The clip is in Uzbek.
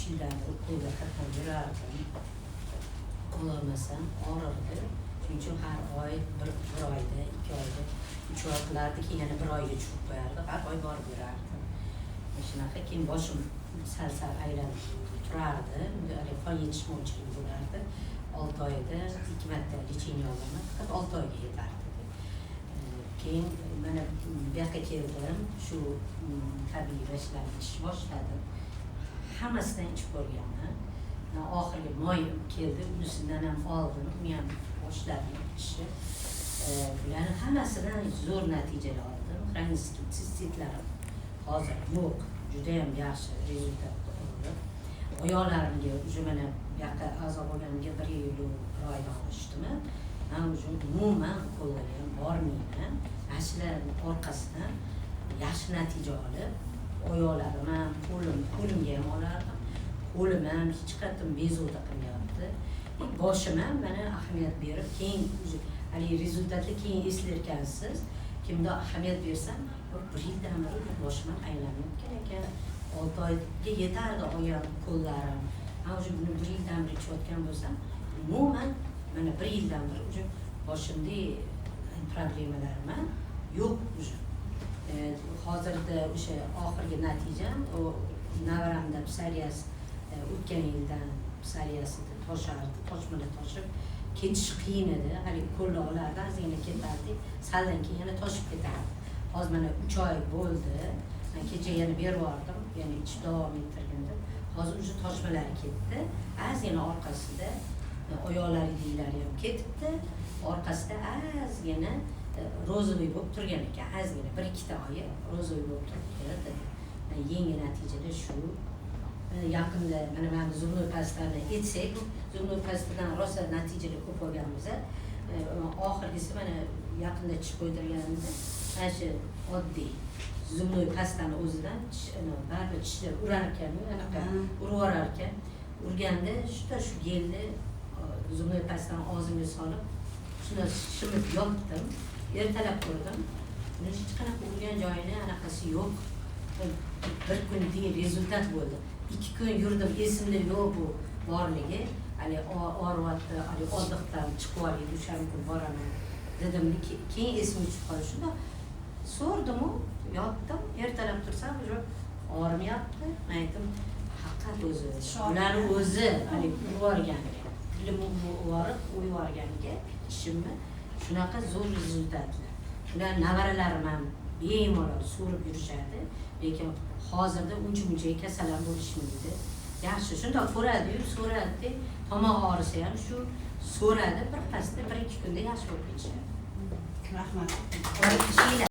yildan qo'lga qatnab yurardim. Qololmasam og'rirdi. Shuning uchun har oy bir oyda, 2 oyda, 3 oy qilardi, keyin yana 1 oyga tushib qo'yardi. Har oy borib yurardim. Shunaqa keyin boshim sal aylanib turardi. Qon yetishmovchilik bo'lardi. 6 oyda 2 marta lecheniya olaman. Faqat 6 oyga yetardi. Keyin mana bu yoqqa keldim. Shu tabiiy rashlarni ichishni boshladim. Hammasidan ichib ko'rganman. Oxirgi moy keldi, unisidan ham oldim. Uni ham boshladim ichishni. Bularni hammasidan zo'r natijalar oldim. Xronический sistitlarim hozir yo'q. Juda ham yaxshi rezultat oldi. Oyoqlarimga уже mana bu yoqqa a'zo bo'lganimga 1 yil 1 oydan oshdimi. Men уже umuman qo'llarga ham bormayman. Ashlarning orqasidan yaxshi natija olib, oyoqlarim ham, qo'limga ham olardim. Qo'lim ham hech qachon bezovta qilmayapti. Boshim ham mana ahamiyat berib, keyin hali rezultatni keyin eslarkansiz. Kimda ahamiyat bersam, 1 yildan beri boshim ham aylanayotgan ekan. 6 oyga yetardi oyoq, qo'llarim. Men уже buni 1 yildan beri ichayotgan bo'lsam, umuman mana 1 yildan beri уже boshimda problemalarim ham yo'q уже. Hozirda o'sha oxirgi natijam o navaramda psoriaz o'tgan yildan psoriazida toshmalar toshib ketish qiyin edi. Hali qo'llardan ozgina ketardi, saldan keyin yana toshib ketardi. Hozir mana 3 oy bo'ldi. Men kecha yana berib yubordim, yana ichib davom ettirganda hozir o'sha toshmalar ketdi. Ozgina orqasida oyoqlaringiz ham ketibdi. Orqasida ozgina rozoviy bo'lib turgan ekan. Ozgina 1-2 oyi rozoviy bo'lib turibdi. Yangi natijada shu. Yaqinda mana men zubnoy pastani etsak, zubnoy pastidan rosa natijalar ko'p olganmiz. Oxirgisi mana yaqinda tish qo'ydirganimizda mana shu oddiy zubnoy pastani o'zidan baribir tishlar urar ekan, anaqa urib yuborar ekan. Urganda shu gelni zubnoy pastani og'zimga solib, shuni shimib yotdim. Ertalab ko'rdim. Hech qanaqa urgan joyini anaqasi yo'q. 1 kunda rezultat bo'ldi. 2 kun yurdim, esimda yo'q bu borligi. Hali og'riyapti, hali oddiqdan chiqib olib, o'sha kun boraman dedim. Keyin esimga tushib qoldi. Shunda so'rdim-u, yotdim. Ertalab tursam, og'rimayapti. Men aytdim, haqiqat o'zi. Ularni o'zi hali urganiga, tilim o'rib, o'yvorganiga ishimni shunaqa zo'r rezultatlar. Ular navaralarim ham bemalol so'rib yurishadi, lekin hozirda uncha kasal ham bo'lishmaydi. Yaxshi, shunda ko'radi-yu, so'radi, tomoq og'risa ham shu so'radi, birpasda 1-2 kunda yaxshi bo'lib ketishadi. Rahmat.